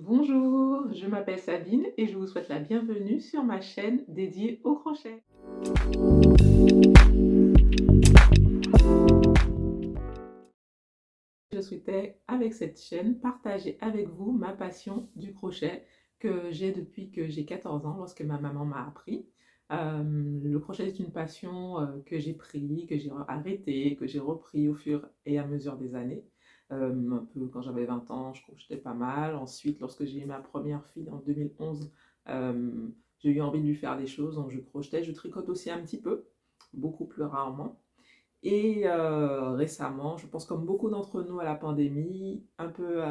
Bonjour, je m'appelle Sabine et je vous souhaite la bienvenue sur ma chaîne dédiée au crochet. Je souhaitais, avec cette chaîne, partager avec vous ma passion du crochet que j'ai depuis que j'ai 14 ans, lorsque ma maman m'a appris. Le crochet est une passion que j'ai pris, que j'ai arrêté, que j'ai repris au fur et à mesure des années. Un peu quand j'avais 20 ans, je crochetais pas mal. Ensuite, lorsque j'ai eu ma première fille en 2011, j'ai eu envie de lui faire des choses, donc je crochetais. Je tricote aussi un petit peu, beaucoup plus rarement. Et récemment, je pense comme beaucoup d'entre nous à la pandémie, un peu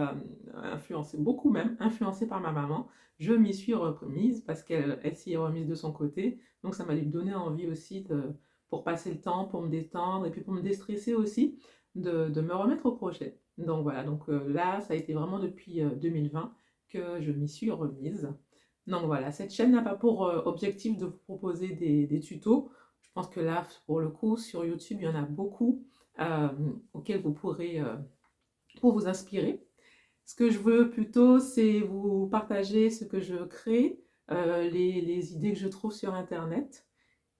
influencée, beaucoup même, influencée par ma maman, je m'y suis remise parce qu'elle s'y est remise de son côté. Donc ça m'a donné envie aussi pour passer le temps, pour me détendre et puis pour me déstresser aussi, de me remettre au crochet. Donc voilà, donc là, ça a été vraiment depuis 2020 que je m'y suis remise. Donc voilà, cette chaîne n'a pas pour objectif de vous proposer des tutos. Je pense que là, pour le coup, sur YouTube, il y en a beaucoup euh, auxquels vous pourrez pour vous inspirer. Ce que je veux plutôt, c'est vous partager ce que je crée, les idées que je trouve sur Internet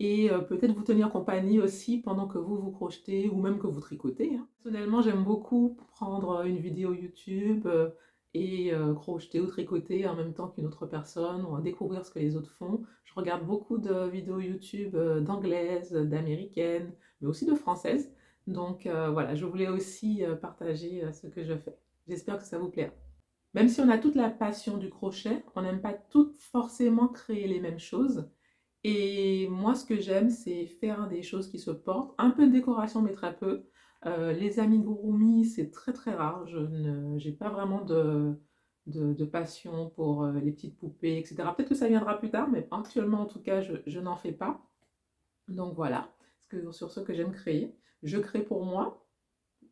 et peut-être vous tenir compagnie aussi pendant que vous vous crochetez ou même que vous tricotez, hein. Personnellement, j'aime beaucoup prendre une vidéo YouTube et crocheter ou tricoter en même temps qu'une autre personne ou découvrir ce que les autres font. Je regarde beaucoup de vidéos YouTube d'anglaises, d'américaines, mais aussi de françaises. Donc voilà, je voulais aussi partager ce que je fais. J'espère que ça vous plaira. Même si on a toute la passion du crochet, on n'aime pas toutes forcément créer les mêmes choses. Et moi, ce que j'aime, c'est faire des choses qui se portent. Un peu de décoration, mais très peu. Les amigurumi, c'est très très rare. Je n'ai pas vraiment de passion pour les petites poupées, etc. Peut-être que ça viendra plus tard, mais actuellement, en tout cas, je n'en fais pas. Donc voilà, sur ce que j'aime créer. Je crée pour moi.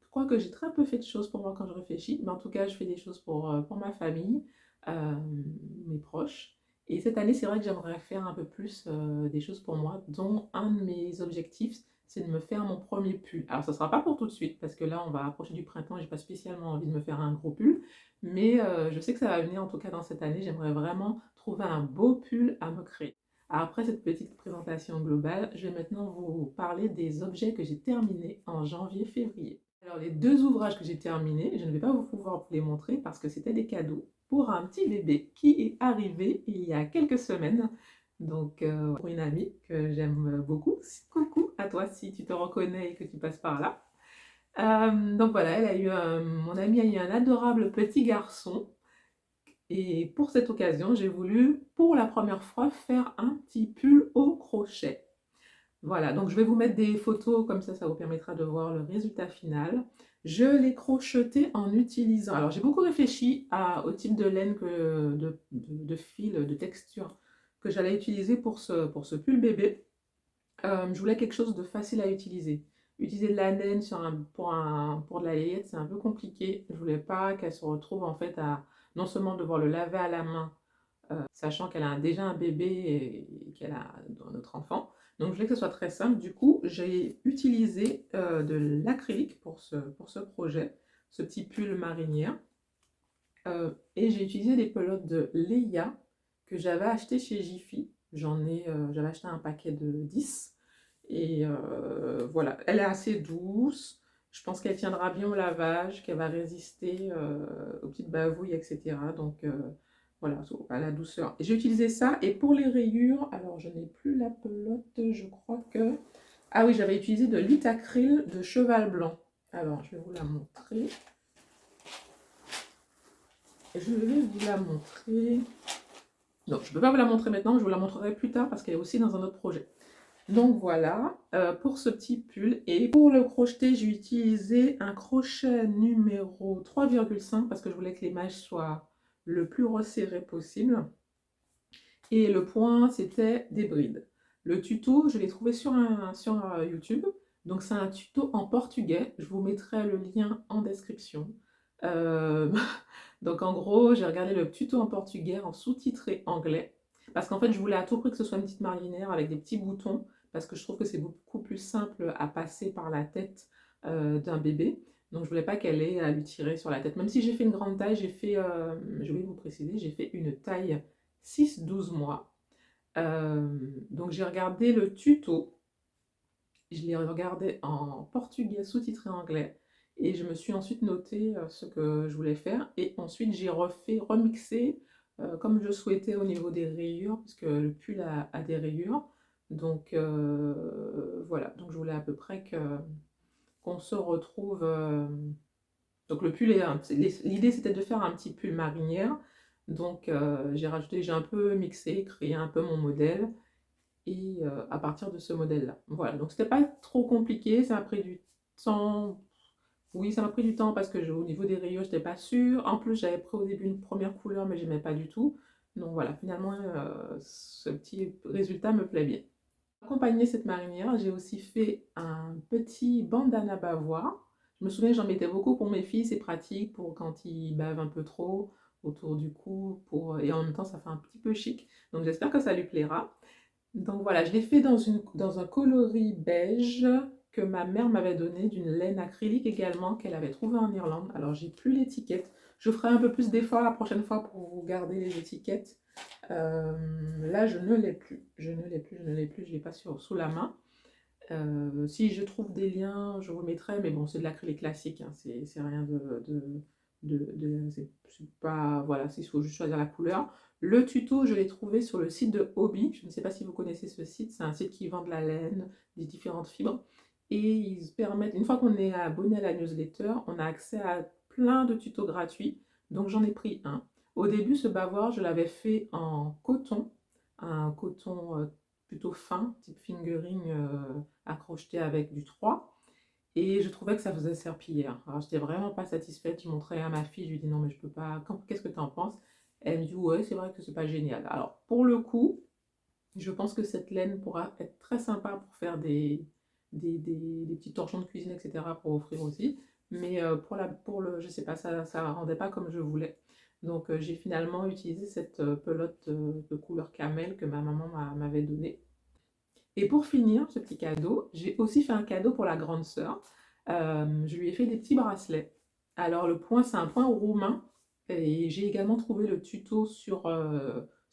Je crois que j'ai très peu fait de choses pour moi quand je réfléchis, mais en tout cas, je fais des choses pour ma famille, euh, mes proches. Et cette année, c'est vrai que j'aimerais faire un peu plus des choses pour moi, dont un de mes objectifs, c'est de me faire mon premier pull. Alors, ça ne sera pas pour tout de suite, parce que là, on va approcher du printemps et j'ai pas spécialement envie de me faire un gros pull, mais je sais que ça va venir, en tout cas dans cette année, j'aimerais vraiment trouver un beau pull à me créer. Alors, après cette petite présentation globale, je vais maintenant vous parler des objets que j'ai terminés en janvier-février. Alors, les deux ouvrages que j'ai terminés, je ne vais pas vous pouvoir vous les montrer parce que c'était des cadeaux pour un petit bébé qui est arrivé il y a quelques semaines. Donc, pour une amie que j'aime beaucoup. Coucou à toi si tu te reconnais et que tu passes par là. Donc voilà, mon amie a eu un adorable petit garçon. Et pour cette occasion, j'ai voulu, pour la première fois, faire un petit pull au crochet. Voilà, donc je vais vous mettre des photos, comme ça vous permettra de voir le résultat final. Je l'ai crocheté en utilisant... Alors j'ai beaucoup réfléchi au type de laine, de fil, de texture que j'allais utiliser pour ce pull bébé. Je voulais quelque chose de facile à utiliser. Utiliser de la laine pour de la layette, c'est un peu compliqué. Je voulais pas qu'elle se retrouve en fait à non seulement devoir le laver à la main, sachant qu'elle a déjà un bébé et qu'elle a un autre enfant. Donc je voulais que ce soit très simple. Du coup, j'ai utilisé de l'acrylique pour ce projet, ce petit pull marinière. Et j'ai utilisé des pelotes de Leia que j'avais acheté chez Jiffy. J'avais acheté un paquet de 10. Et voilà, elle est assez douce. Je pense qu'elle tiendra bien au lavage, qu'elle va résister aux petites bavouilles, etc. Donc voilà, à la douceur. J'ai utilisé ça. Et pour les rayures, alors je n'ai plus la pelote, je crois que... Ah oui, j'avais utilisé de l'Itacryl de cheval blanc. Alors, je vais vous la montrer. Je vais vous la montrer. Non, je ne peux pas vous la montrer maintenant, je vous la montrerai plus tard parce qu'elle est aussi dans un autre projet. Donc voilà, pour ce petit pull. Et pour le crocheter, j'ai utilisé un crochet numéro 3,5 parce que je voulais que les mailles soient le plus resserrées possible. Et le point, c'était des brides. Le tuto, je l'ai trouvé sur YouTube. Donc c'est un tuto en portugais. Je vous mettrai le lien en description. Euh, Donc en gros, j'ai regardé le tuto en portugais, en sous-titré anglais, parce qu'en fait, je voulais à tout prix que ce soit une petite marinière avec des petits boutons, parce que je trouve que c'est beaucoup plus simple à passer par la tête d'un bébé. Donc je voulais pas qu'elle ait à lui tirer sur la tête. Même si j'ai fait une grande taille, j'ai fait, je vais vous préciser, j'ai fait une taille 6-12 mois. Donc j'ai regardé le tuto, je l'ai regardé en portugais sous-titré anglais et je me suis ensuite noté ce que je voulais faire et ensuite j'ai refait, remixé comme je souhaitais au niveau des rayures parce que le pull a des rayures. Donc voilà, donc je voulais à peu près qu'on se retrouve. Donc le pull l'idée c'était de faire un petit pull marinière. Donc j'ai un peu mixé, créé un peu mon modèle et à partir de ce modèle-là. Voilà, donc c'était pas trop compliqué, ça m'a pris du temps. Oui, ça m'a pris du temps parce que au niveau des rayures, j'étais pas sûre. En plus, j'avais pris au début une première couleur, mais j'aimais pas du tout. Donc voilà, finalement, ce petit résultat me plaît bien. Pour accompagner cette marinière, j'ai aussi fait un petit bandana bavois. Je me souviens, j'en mettais beaucoup pour mes filles, c'est pratique pour quand ils bavent un peu trop autour du cou, et en même temps, ça fait un petit peu chic. Donc j'espère que ça lui plaira. Donc voilà, je l'ai fait dans un coloris beige que ma mère m'avait donné, d'une laine acrylique également qu'elle avait trouvé en Irlande. Alors j'ai plus l'étiquette. Je ferai un peu plus d'efforts la prochaine fois pour vous garder les étiquettes. Là, je ne l'ai plus. Je ne l'ai plus, je ne l'ai plus, je l'ai pas sous la main. Si je trouve des liens, je vous mettrai, mais bon, c'est de l'acrylique classique, hein, c'est rien c'est pas, voilà, il faut juste choisir la couleur. Le tuto, je l'ai trouvé sur le site de Hobby, je ne sais pas si vous connaissez ce site, c'est un site qui vend de la laine, des différentes fibres, et ils permettent, une fois qu'on est abonné à la newsletter, on a accès à plein de tutos gratuits, donc j'en ai pris un. Au début, ce bavoir, je l'avais fait en coton, un coton plutôt fin, type fingering, accrocheté avec du 3. Et je trouvais que ça faisait serpillière. Alors, j'étais vraiment pas satisfaite. Je montrais à ma fille, je lui dis non, mais je peux pas. Qu'est-ce que tu en penses? Elle me dit ouais, c'est vrai que c'est pas génial. Alors, pour le coup, je pense que cette laine pourra être très sympa pour faire des petits torchons de cuisine, etc. pour offrir aussi. Mais je sais pas, ça rendait pas comme je voulais. Donc, j'ai finalement utilisé cette pelote de couleur camel que ma maman m'avait donnée. Et pour finir ce petit cadeau, j'ai aussi fait un cadeau pour la grande sœur. Je lui ai fait des petits bracelets. Alors le point, c'est un point roumain. Et j'ai également trouvé le tuto sur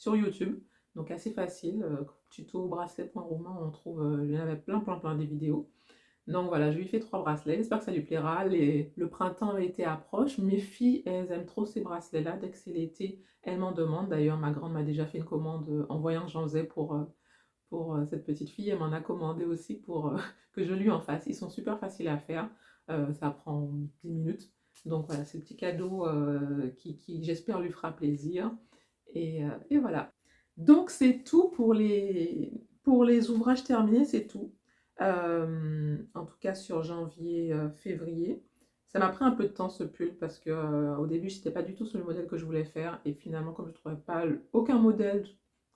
YouTube. Donc assez facile. Tuto bracelet point roumain, on trouve, il y en avait plein des vidéos. Donc voilà, je lui ai fait 3 bracelets. J'espère que ça lui plaira. Le printemps et l'été approche. Mes filles, elles aiment trop ces bracelets-là. Dès que c'est l'été, elles m'en demandent. D'ailleurs, ma grande m'a déjà fait une commande en voyant que j'en faisais pour cette petite fille. Elle m'en a commandé aussi pour que je lui en fasse. Ils sont super faciles à faire. Ça prend 10 minutes. Donc voilà, c'est le petit cadeau qui j'espère, lui fera plaisir. Et voilà. Donc c'est tout pour les ouvrages terminés, c'est tout. En tout cas sur janvier, février. Ça m'a pris un peu de temps ce pull parce que au début, c'était pas du tout sur le modèle que je voulais faire. Et finalement, comme je trouvais pas aucun modèle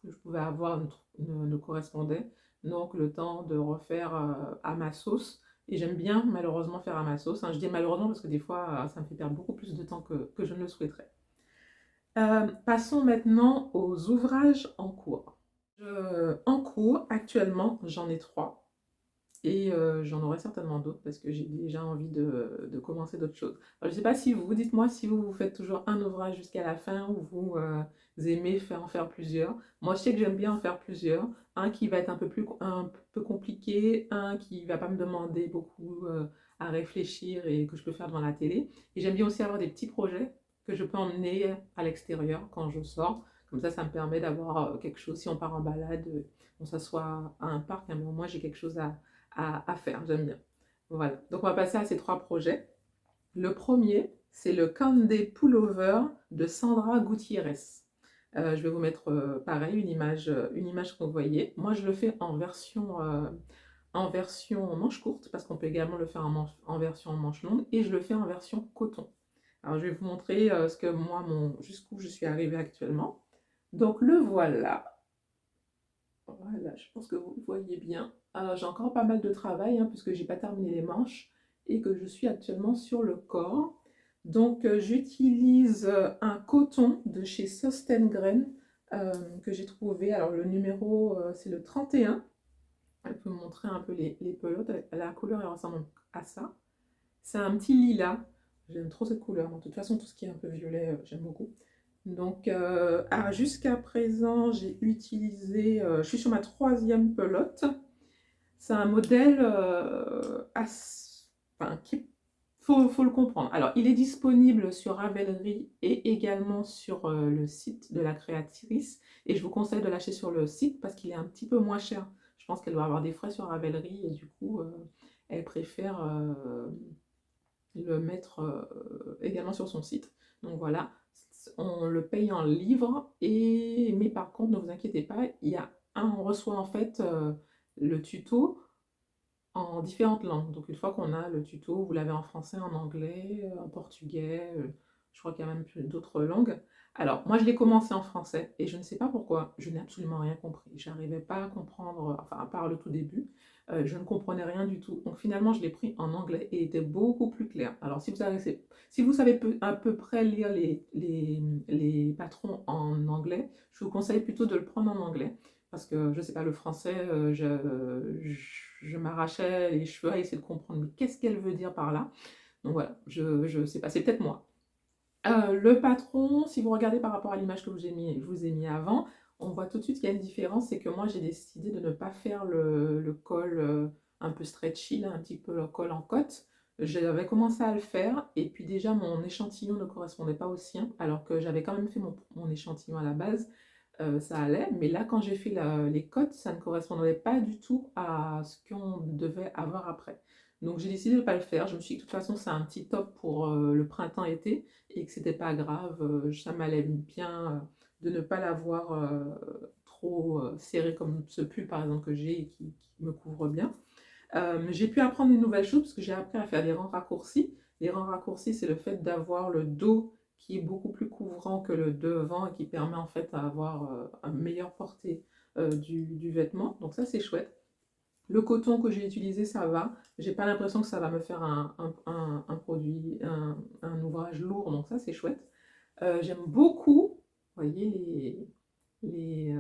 que je pouvais avoir ne correspondait. Donc le temps de refaire à ma sauce. Et j'aime bien malheureusement faire à ma sauce, hein. Je dis malheureusement parce que des fois ça me fait perdre beaucoup plus de temps que je ne le souhaiterais. Passons maintenant aux ouvrages en cours. En cours, actuellement, j'en ai 3. Et j'en aurai certainement d'autres parce que j'ai déjà envie de commencer d'autres choses. Alors, je ne sais pas si vous, dites-moi si vous faites toujours un ouvrage jusqu'à la fin ou vous aimez en faire plusieurs. Moi, je sais que j'aime bien en faire plusieurs. Un qui va être un peu compliqué, un qui ne va pas me demander beaucoup à réfléchir et que je peux faire devant la télé. Et j'aime bien aussi avoir des petits projets que je peux emmener à l'extérieur quand je sors. Comme ça me permet d'avoir quelque chose. Si on part en balade, on s'assoit à un parc, hein, mais au moins j'ai quelque chose à faire, j'aime bien. Voilà, donc on va passer à ces 3 projets. Le premier, c'est le Candé Pullover de Sandra Gutiérrez. Je vais vous mettre pareil une image que vous voyez. Moi, je le fais en version manche courte, parce qu'on peut également le faire en version manche longue, et je le fais en version coton. Alors, je vais vous montrer jusqu'où je suis arrivée actuellement. Donc, le voilà. Voilà, je pense que vous le voyez bien. Alors, j'ai encore pas mal de travail, hein, puisque j'ai pas terminé les manches et que je suis actuellement sur le corps. Donc, j'utilise un coton de chez Sostengren que j'ai trouvé. Alors, le numéro, c'est le 31. Elle peut me montrer un peu les pelotes. La couleur, elle ressemble à ça. C'est un petit lilas. J'aime trop cette couleur. De toute façon, tout ce qui est un peu violet, j'aime beaucoup. Donc, jusqu'à présent, j'ai utilisé, je suis sur ma troisième pelote. C'est un modèle enfin, faut le comprendre. Alors, il est disponible sur Ravelry et également sur le site de la créatrice. Et je vous conseille de l'acheter sur le site parce qu'il est un petit peu moins cher. Je pense qu'elle doit avoir des frais sur Ravelry et du coup, elle préfère le mettre également sur son site. Donc voilà, on le paye en livres, mais par contre, ne vous inquiétez pas, on reçoit en fait le tuto en différentes langues. Donc une fois qu'on a le tuto, vous l'avez en français, en anglais, en portugais, je crois qu'il y a même d'autres langues. Alors moi je l'ai commencé en français et je ne sais pas pourquoi, je n'ai absolument rien compris. J'arrivais pas à comprendre, enfin à part le tout début, je ne comprenais rien du tout. Donc finalement je l'ai pris en anglais et il était beaucoup plus clair. Alors si vous savez à peu près lire les patrons en anglais, je vous conseille plutôt de le prendre en anglais parce que je sais pas, le français, je m'arrachais les cheveux à essayer de comprendre mais qu'est-ce qu'elle veut dire par là. Donc voilà, je sais pas, c'est peut-être moi. Le patron, si vous regardez par rapport à l'image que je vous ai mis avant, on voit tout de suite qu'il y a une différence, c'est que moi j'ai décidé de ne pas faire le col un peu stretchy, là, un petit peu le col en côte. J'avais commencé à le faire et puis déjà mon échantillon ne correspondait pas au sien, alors que j'avais quand même fait mon échantillon à la base, ça allait, mais là quand j'ai fait les côtes, ça ne correspondait pas du tout à ce qu'on devait avoir après. Donc j'ai décidé de ne pas le faire, je me suis dit que de toute façon c'est un petit top pour le printemps-été, et que c'était pas grave, ça m'allait bien de ne pas l'avoir trop serré comme ce pull par exemple que j'ai et qui me couvre bien. J'ai pu apprendre une nouvelle chose parce que j'ai appris à faire des rangs raccourcis. Les rangs raccourcis, c'est le fait d'avoir le dos qui est beaucoup plus couvrant que le devant et qui permet en fait d'avoir une meilleure portée du vêtement. Donc ça c'est chouette. Le coton que j'ai utilisé, ça va. J'ai pas l'impression que ça va me faire un produit, un ouvrage lourd, donc ça c'est chouette. J'aime beaucoup, vous voyez les, euh,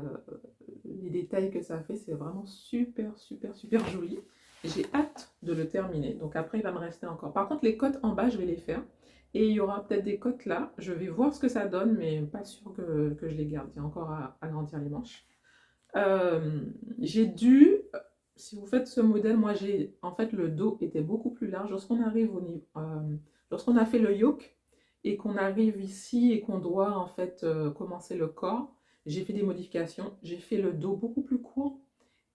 les détails que ça fait, c'est vraiment super, super, super joli. J'ai hâte de le terminer. Donc après, il va me rester encore. Par contre, les côtes en bas, je vais les faire. Et il y aura peut-être des côtes là. Je vais voir ce que ça donne, mais pas sûr que je les garde. Il y a encore à agrandir les manches. J'ai dû, si vous faites ce modèle, moi j'ai, en fait le dos était beaucoup plus large. Lorsqu'on arrive au niveau, lorsqu'on a fait le yoke et qu'on arrive ici et qu'on doit en fait commencer le corps, j'ai fait des modifications. J'ai fait le dos beaucoup plus court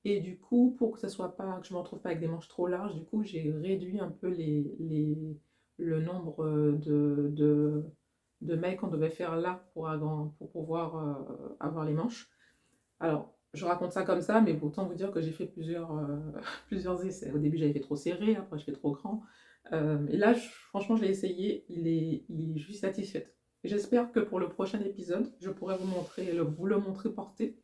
et du coup pour que ça soit pas, que je ne me retrouve pas avec des manches trop larges, du coup j'ai réduit un peu le nombre de mailles qu'on devait faire là pour pouvoir avoir les manches. Alors, je raconte ça comme ça, mais autant vous dire que j'ai fait plusieurs essais. Au début, j'avais fait trop serré, après, je fais trop grand. Et là, franchement, je l'ai essayé, je suis satisfaite. Et j'espère que pour le prochain épisode, je pourrai vous le montrer porté,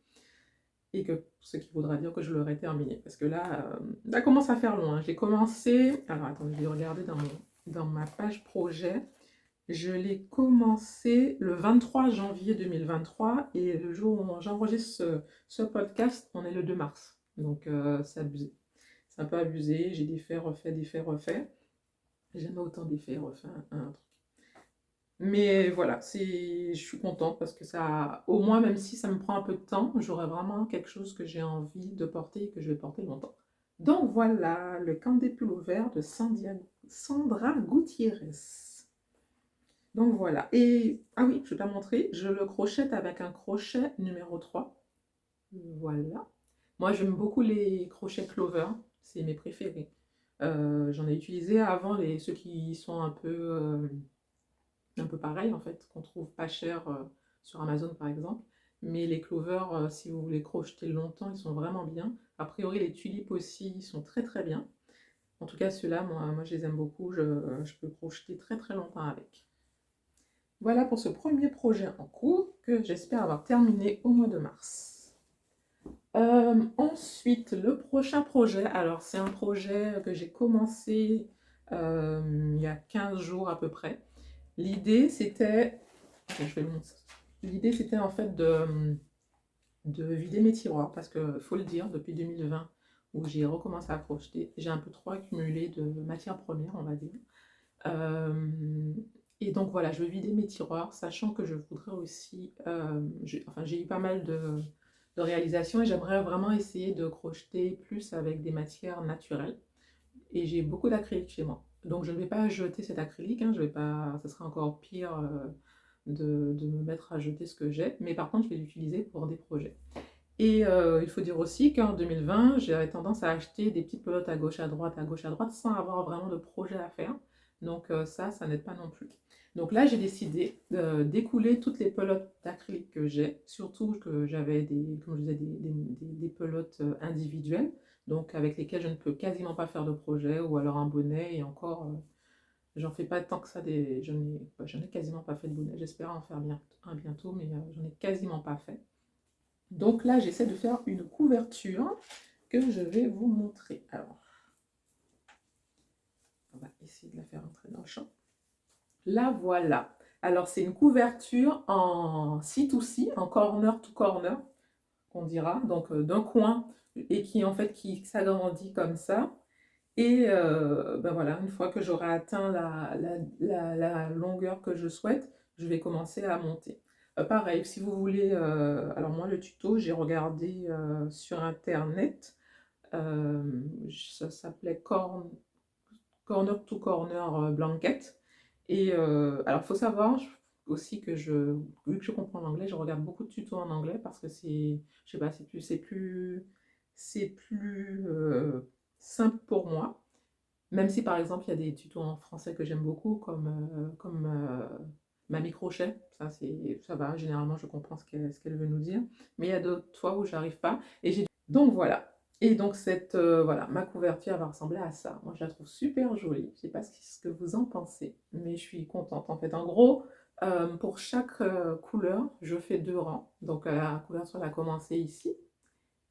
et que ce qui voudra dire que je l'aurai terminé. Parce que là, ça commence à faire loin. J'ai commencé. Alors, attendez, je vais regarder dans ma page projet. Je l'ai commencé le 23 janvier 2023 et le jour où j'enregistre ce podcast, on est le 2 mars. Donc c'est abusé. C'est un peu abusé. J'ai des faits refaits, des faits refaits. J'ai jamais autant d'effets refaits un truc. Mais voilà, je suis contente parce que ça, au moins même si ça me prend un peu de temps, j'aurai vraiment quelque chose que j'ai envie de porter et que je vais porter longtemps. Donc voilà, le camp des pulls verts de Sandra Gutiérrez. Donc voilà. Et, ah oui, je vais pas montrer, je le crochette avec un crochet numéro 3. Voilà. Moi, j'aime beaucoup les crochets Clover, c'est mes préférés. J'en ai utilisé avant ceux qui sont un peu pareils en fait, qu'on trouve pas cher sur Amazon par exemple. Mais les Clover, si vous voulez crocheter longtemps, ils sont vraiment bien. A priori, les tulipes aussi, ils sont très très bien. En tout cas, ceux-là, moi je les aime beaucoup, je peux crocheter très très longtemps avec. Voilà pour ce premier projet en cours que j'espère avoir terminé au mois de mars. Ensuite, le prochain projet, alors c'est un projet que j'ai commencé il y a 15 jours à peu près. L'idée c'était, l'idée c'était en fait de vider mes tiroirs parce que faut le dire, depuis 2020 où j'ai recommencé à crocheter, j'ai un peu trop accumulé de matières premières, on va dire. Et donc voilà, je vais vider mes tiroirs, sachant que je voudrais aussi, enfin j'ai eu pas mal de réalisations et j'aimerais vraiment essayer de crocheter plus avec des matières naturelles. Et j'ai beaucoup d'acrylique chez moi. Donc je ne vais pas jeter cet acrylique, hein, je vais pas, ça serait encore pire de me mettre à jeter ce que j'ai, mais par contre je vais l'utiliser pour des projets. Et il faut dire aussi qu'en 2020, j'avais tendance à acheter des petites pelotes à gauche, à droite, sans avoir vraiment de projet à faire. Donc ça n'aide pas non plus. Donc là, j'ai décidé d'écouler toutes les pelotes d'acrylique que j'ai, surtout que j'avais des, comme je disais, des pelotes individuelles, donc avec lesquelles je ne peux quasiment pas faire de projet, ou alors un bonnet, et encore, j'en fais pas tant que ça, j'en ai quasiment pas fait de bonnet. J'espère en faire un bientôt, mais j'en ai quasiment pas fait. Donc là, j'essaie de faire une couverture que je vais vous montrer. Alors, on va essayer de la faire entrer dans le champ. La voilà. Alors, c'est une couverture en C2C, en corner to corner, qu'on dira, donc d'un coin, et qui en fait qui s'agrandit comme ça. Et ben voilà, une fois que j'aurai atteint la longueur que je souhaite, je vais commencer à monter. Pareil, si vous voulez, alors moi le tuto, j'ai regardé sur internet, euh, ça s'appelait Corner to Corner Blanket. Et alors il faut savoir aussi que vu que je comprends l'anglais, je regarde beaucoup de tutos en anglais parce que c'est, je sais pas, c'est plus simple pour moi. Même si par exemple il y a des tutos en français que j'aime beaucoup, comme Mamie Crochet, ça va, généralement je comprends ce qu'elle veut nous dire, mais il y a d'autres fois où j'arrive pas. Donc voilà. Et donc voilà, ma couverture va ressembler à ça. Moi je la trouve super jolie, je sais pas ce que vous en pensez, mais je suis contente. En fait, en gros, pour chaque couleur, je fais 2 rangs. Donc la couverture elle a commencé ici,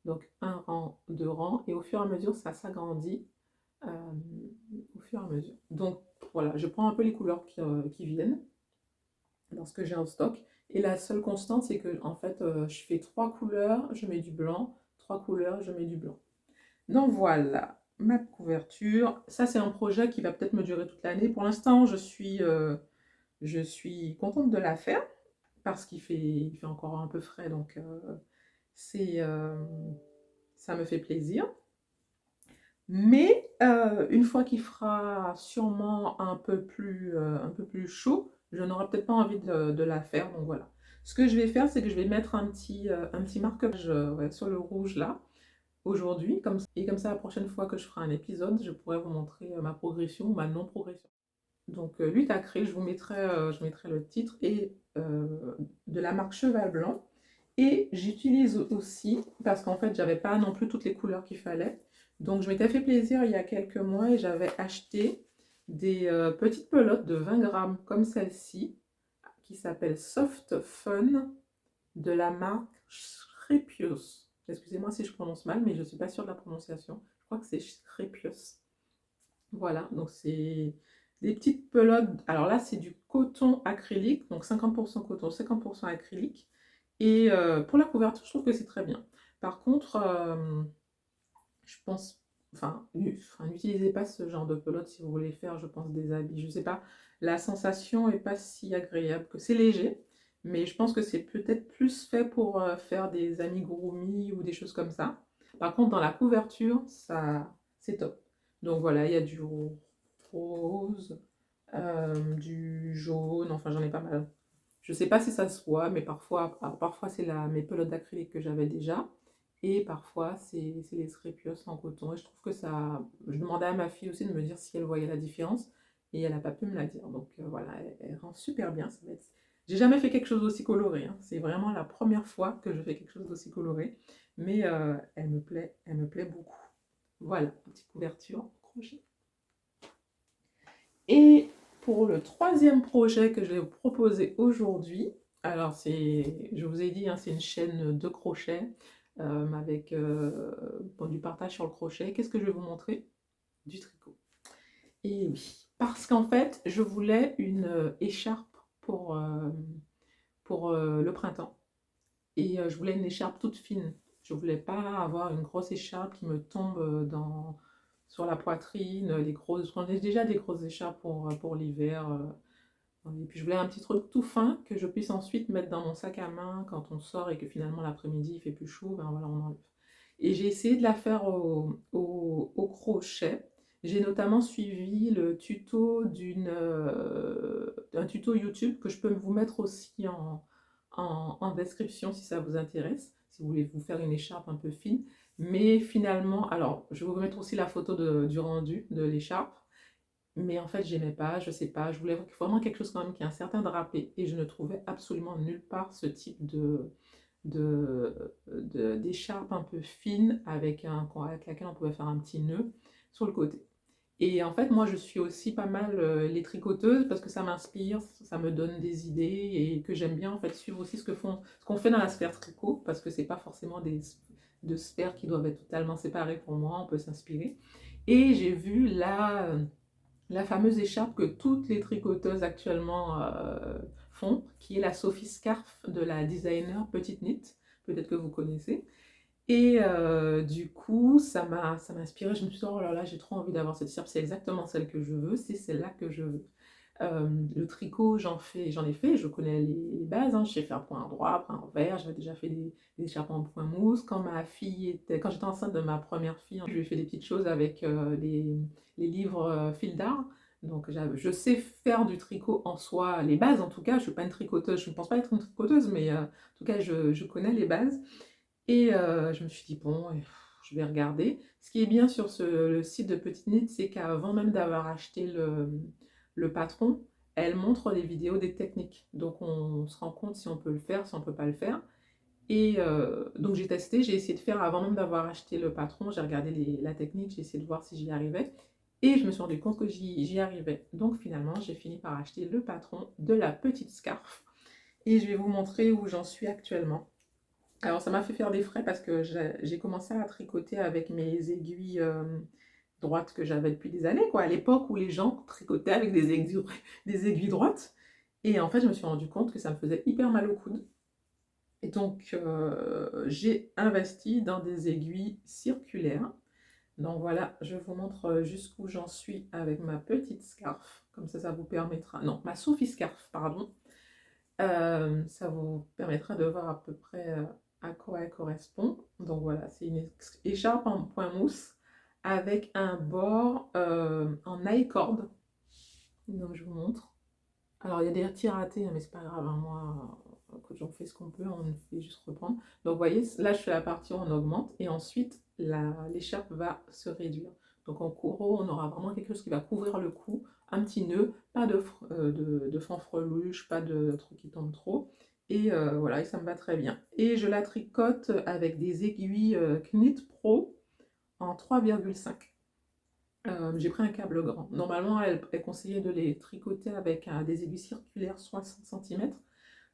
donc un rang, 2 rangs, et au fur et à mesure ça s'agrandit euh, au fur et à mesure. Donc voilà, je prends un peu les couleurs qui viennent lorsque j'ai un stock. Et la seule constante, c'est que en fait, je fais 3 couleurs, je mets du blanc, 3 couleurs, je mets du blanc. Donc voilà, ma couverture. Ça, c'est un projet qui va peut-être me durer toute l'année. Pour l'instant, je suis contente de la faire parce il fait encore un peu frais, donc c'est, ça me fait plaisir. Mais une fois qu'il fera sûrement un peu plus chaud, je n'aurai peut-être pas envie de la faire. Donc voilà. Ce que je vais faire, c'est que je vais mettre un petit marquage ouais, sur le rouge là, aujourd'hui. Et comme ça, la prochaine fois que je ferai un épisode, je pourrai vous montrer ma progression ou ma non-progression. Donc lutte acryl, je mettrai le titre et de la marque Cheval Blanc. Et j'utilise aussi, parce qu'en fait, j'avais pas non plus toutes les couleurs qu'il fallait. Donc, je m'étais fait plaisir il y a quelques mois et j'avais acheté des petites pelotes de 20 grammes comme celle-ci, qui s'appelle Soft Fun de la marque Schrepius. Excusez-moi si je prononce mal, mais je ne suis pas sûre de la prononciation. Je crois que c'est Schrepius. Voilà, donc c'est des petites pelotes. Alors là, c'est du coton acrylique, donc 50% coton, 50% acrylique. Et pour la couverture, je trouve que c'est très bien. Par contre, je pense, enfin, n'utilisez pas ce genre de pelote si vous voulez faire, je pense, des habits. Je sais pas, la sensation est pas si agréable que c'est léger, mais je pense que c'est peut-être plus fait pour faire des amigurumis ou des choses comme ça. Par contre, dans la couverture, ça, c'est top. Donc voilà, il y a du rose, du jaune, enfin j'en ai pas mal. Je sais pas si ça se voit, mais parfois c'est mes pelotes d'acrylique que j'avais déjà. Et parfois c'est les Srépios en coton. Et je trouve que ça. Je demandais à ma fille aussi de me dire si elle voyait la différence. Et elle n'a pas pu me la dire. Donc voilà, elle rend super bien. J'ai jamais fait quelque chose d'aussi coloré, hein. C'est vraiment la première fois que je fais quelque chose d'aussi coloré. Mais elle me plaît beaucoup. Voilà, petite couverture en crochet. Et pour le troisième projet que je vais vous proposer aujourd'hui, alors je vous ai dit, hein, c'est une chaîne de crochet avec bon, du partage sur le crochet. Qu'est-ce que je vais vous montrer? Du tricot. Et oui, parce qu'en fait, je voulais une écharpe pour le printemps. Et je voulais une écharpe toute fine. Je voulais pas avoir une grosse écharpe qui me tombe sur la poitrine, les grosses, j'en ai déjà des grosses écharpes pour l'hiver. Et puis je voulais un petit truc tout fin que je puisse ensuite mettre dans mon sac à main quand on sort et que finalement l'après-midi il fait plus chaud, ben voilà, on enlève. Et j'ai essayé de la faire au crochet. J'ai notamment suivi le tuto un tuto YouTube que je peux vous mettre aussi en description si ça vous intéresse, si vous voulez vous faire une écharpe un peu fine. Mais finalement, alors je vais vous mettre aussi la photo du rendu de l'écharpe. Mais en fait, j'aimais pas, je sais pas, je voulais vraiment quelque chose quand même qui ait un certain drapé et je ne trouvais absolument nulle part ce type d'écharpe un peu fine avec laquelle on pouvait faire un petit nœud sur le côté. Et en fait, moi, je suis aussi pas mal les tricoteuses parce que ça m'inspire, ça me donne des idées et que j'aime bien en fait suivre aussi ce qu'on fait dans la sphère tricot parce que c'est pas forcément de sphères qui doivent être totalement séparées pour moi, on peut s'inspirer. Et j'ai vu la fameuse écharpe que toutes les tricoteuses actuellement font, qui est la Sophie Scarf de la designer Petite Knit, peut-être que vous connaissez. Et du coup, ça m'a inspiré. Je me suis dit, oh là là, j'ai trop envie d'avoir cette écharpe, c'est exactement celle que je veux, c'est celle-là que je veux. Le tricot, j'en ai fait, je connais les bases, hein. Je sais faire point droit, point envers, j'avais déjà fait des écharpes en point mousse. Quand j'étais enceinte de ma première fille, je lui ai fait des petites choses avec les livres fil d'art. Donc je sais faire du tricot en soi, les bases en tout cas, je ne suis pas une tricoteuse, je ne pense pas être une tricoteuse, mais en tout cas je connais les bases. Et je me suis dit, bon, je vais regarder. Ce qui est bien sur le site de Petite Knit, c'est qu'avant même d'avoir acheté le patron, elle montre des vidéos des techniques. Donc on se rend compte si on peut le faire, si on ne peut pas le faire. Et donc j'ai testé, j'ai essayé de faire avant même d'avoir acheté le patron, j'ai regardé la technique, j'ai essayé de voir si j'y arrivais. Et je me suis rendu compte que j'y arrivais. Donc finalement, j'ai fini par acheter le patron de la petite scarf. Et je vais vous montrer où j'en suis actuellement. Alors ça m'a fait faire des frais parce que j'ai commencé à tricoter avec mes aiguilles droites que j'avais depuis des années, quoi, à l'époque où les gens tricotaient avec des aiguilles droites. Et en fait, je me suis rendu compte que ça me faisait hyper mal au coude. Et donc, j'ai investi dans des aiguilles circulaires. Donc voilà, je vous montre jusqu'où j'en suis avec ma petite scarf. Comme ça vous permettra... Non, ma Sophie Scarf, pardon. Ça vous permettra de voir à peu près à quoi elle correspond. Donc voilà, c'est une écharpe en point mousse avec un bord en nail cord. Donc je vous montre. Alors il y a des petits ratés, hein, mais c'est pas grave, hein, moi, quand j'en fais ce qu'on peut, on fait juste reprendre. Donc vous voyez, là je fais la partie où on augmente et ensuite l'écharpe va se réduire. Donc en gros, on aura vraiment quelque chose qui va couvrir le cou, un petit nœud, pas de fanfreluche, pas de truc qui tombe trop. Et voilà, et ça me va très bien. Et je la tricote avec des aiguilles Knit Pro en 3,5. J'ai pris un câble grand. Normalement, elle est conseillée de les tricoter avec des aiguilles circulaires 60 cm.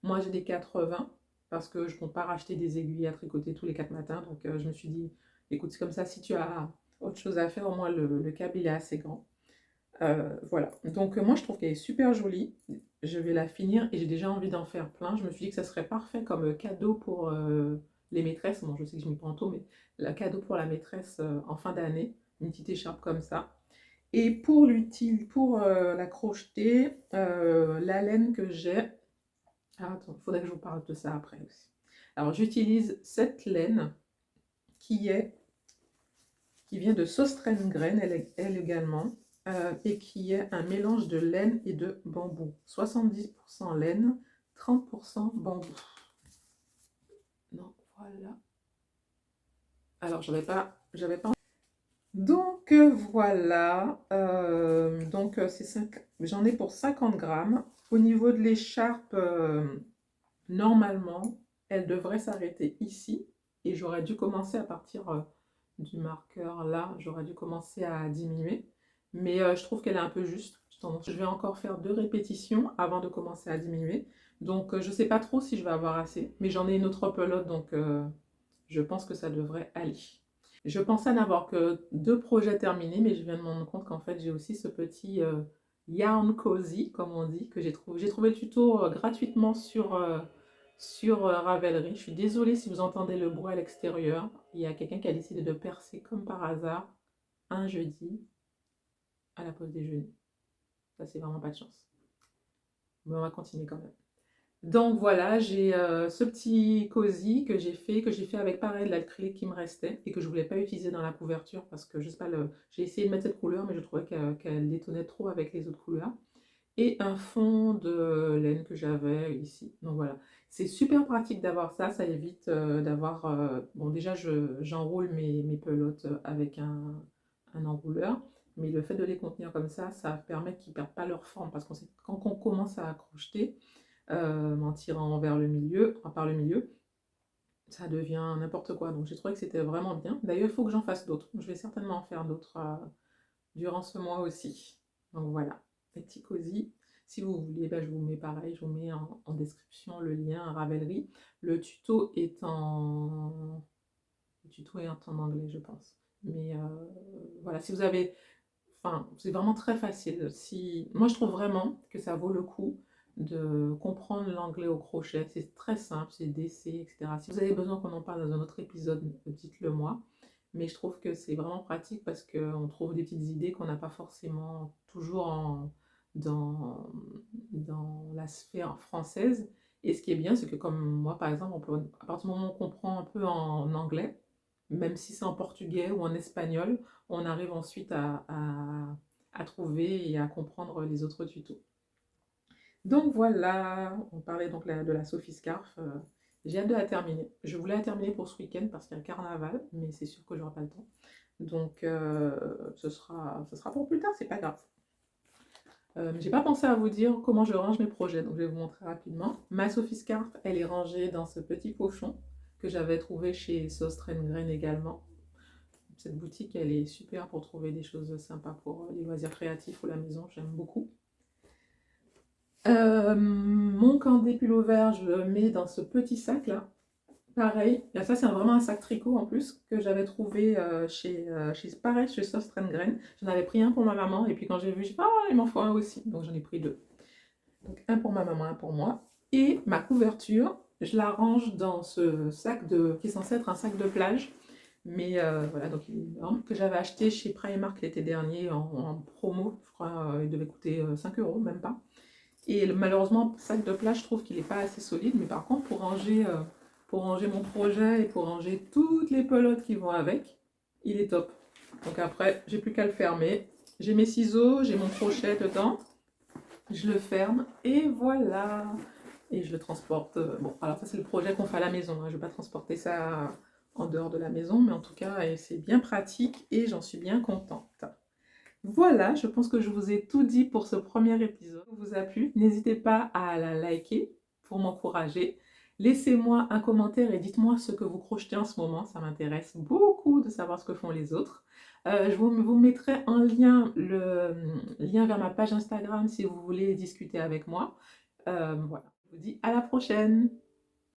Moi, j'ai des 80 parce que je ne compte pas racheter des aiguilles à tricoter tous les 4 matins. Donc, je me suis dit, écoute, c'est comme ça, si tu as autre chose à faire, au moins le câble, il est assez grand. Voilà. Donc, moi, je trouve qu'elle est super jolie. Je vais la finir et j'ai déjà envie d'en faire plein. Je me suis dit que ça serait parfait comme cadeau pour les maîtresses. Bon, je sais que je m'y prends tôt, mais le cadeau pour la maîtresse en fin d'année. Une petite écharpe comme ça. Et pour la crocheter, la laine que j'ai... Ah, attends, il faudrait que je vous parle de ça après aussi. Alors, j'utilise cette laine qui vient de Sostraine Graine, elle également, et qui est un mélange de laine et de bambou. 70% laine, 30% bambou. Donc, voilà. Alors, j'avais pas... Donc voilà, j'en ai pour 50 grammes. Au niveau de l'écharpe, normalement, elle devrait s'arrêter ici. Et j'aurais dû commencer à partir du marqueur là, j'aurais dû commencer à diminuer. Mais je trouve qu'elle est un peu juste. Je vais encore faire 2 répétitions avant de commencer à diminuer. Donc je ne sais pas trop si je vais avoir assez. Mais j'en ai une autre pelote, donc je pense que ça devrait aller. Je pensais n'avoir que 2 projets terminés, mais je viens de me rendre compte qu'en fait j'ai aussi ce petit yarn cozy, comme on dit, que j'ai trouvé. J'ai trouvé le tuto gratuitement sur Ravelry. Je suis désolée si vous entendez le bruit à l'extérieur. Il y a quelqu'un qui a décidé de percer comme par hasard. un jeudi à la pause déjeuner. Ça, c'est vraiment pas de chance. Mais on va continuer quand même. Donc voilà, j'ai ce petit cosy que j'ai fait avec pareil de l'acrylique qui me restait et que je voulais pas utiliser dans la couverture parce que je sais pas, j'ai essayé de mettre cette couleur mais je trouvais qu'elle détonnait trop avec les autres couleurs. Et un fond de laine que j'avais ici. Donc voilà, c'est super pratique d'avoir ça, ça évite d'avoir... bon déjà j'enroule mes pelotes avec un enrouleur, mais le fait de les contenir comme ça permet qu'ils ne perdent pas leur forme parce qu'on sait que quand on commence à crocheter, en tirant vers le milieu, enfin, par le milieu, ça devient n'importe quoi. Donc j'ai trouvé que c'était vraiment bien. D'ailleurs, il faut que j'en fasse d'autres. Je vais certainement en faire d'autres durant ce mois aussi. Donc voilà, les petits cosy. Si vous voulez, ben, je vous mets pareil, je vous mets en description le lien à Ravelry. Le tuto est en anglais, je pense. Mais voilà, si vous avez... Enfin, c'est vraiment très facile. Si... Moi, je trouve vraiment que ça vaut le coup de comprendre l'anglais au crochet. C'est très simple, c'est d'essai, etc. Si vous avez besoin qu'on en parle dans un autre épisode, dites-le moi. Mais je trouve que c'est vraiment pratique parce qu'on trouve des petites idées qu'on n'a pas forcément toujours dans la sphère française. Et ce qui est bien, c'est que comme moi, par exemple, à partir du moment où on comprend un peu en anglais, même si c'est en portugais ou en espagnol, on arrive ensuite à trouver et à comprendre les autres tutos. Donc voilà, on parlait donc de la Sophie Scarf. J'ai hâte de la terminer. Je voulais la terminer pour ce week-end parce qu'il y a le carnaval, mais c'est sûr que j'aurai pas le temps. Donc ce sera pour plus tard, c'est pas grave. J'ai pas pensé à vous dire comment je range mes projets, donc je vais vous montrer rapidement. Ma Sophie Scarf, elle est rangée dans ce petit pochon que j'avais trouvé chez Grain également. Cette boutique, elle est super pour trouver des choses sympas pour les loisirs créatifs ou la maison, j'aime beaucoup. Mon candet pullover, je le mets dans ce petit sac là. Pareil, et ça c'est vraiment un sac tricot en plus que j'avais trouvé pareil, chez Grain. J'en avais pris un pour ma maman et puis quand j'ai vu, j'ai fait ah, il m'en faut un aussi. Donc j'en ai pris deux. Donc un pour ma maman, un pour moi. Et ma couverture, je la range dans ce sac qui est censé être un sac de plage. Mais voilà, donc il est énorme, que j'avais acheté chez Primark l'été dernier en promo. Je crois il devait coûter 5 euros, même pas. Et malheureusement, sac de plage, je trouve qu'il n'est pas assez solide. Mais par contre, pour ranger mon projet et pour ranger toutes les pelotes qui vont avec, il est top. Donc après, j'ai plus qu'à le fermer. J'ai mes ciseaux, j'ai mon crochet dedans. Je le ferme et voilà. Et je le transporte. Bon, alors ça c'est le projet qu'on fait à la maison. Hein. Je ne vais pas transporter ça en dehors de la maison, mais en tout cas, c'est bien pratique et j'en suis bien contente. Voilà, je pense que je vous ai tout dit pour ce premier épisode. Si vous a plu, n'hésitez pas à la liker pour m'encourager. Laissez-moi un commentaire et dites-moi ce que vous crochetez en ce moment. Ça m'intéresse beaucoup de savoir ce que font les autres. Je vous mettrai en lien le lien vers ma page Instagram si vous voulez discuter avec moi. Voilà, je vous dis à la prochaine.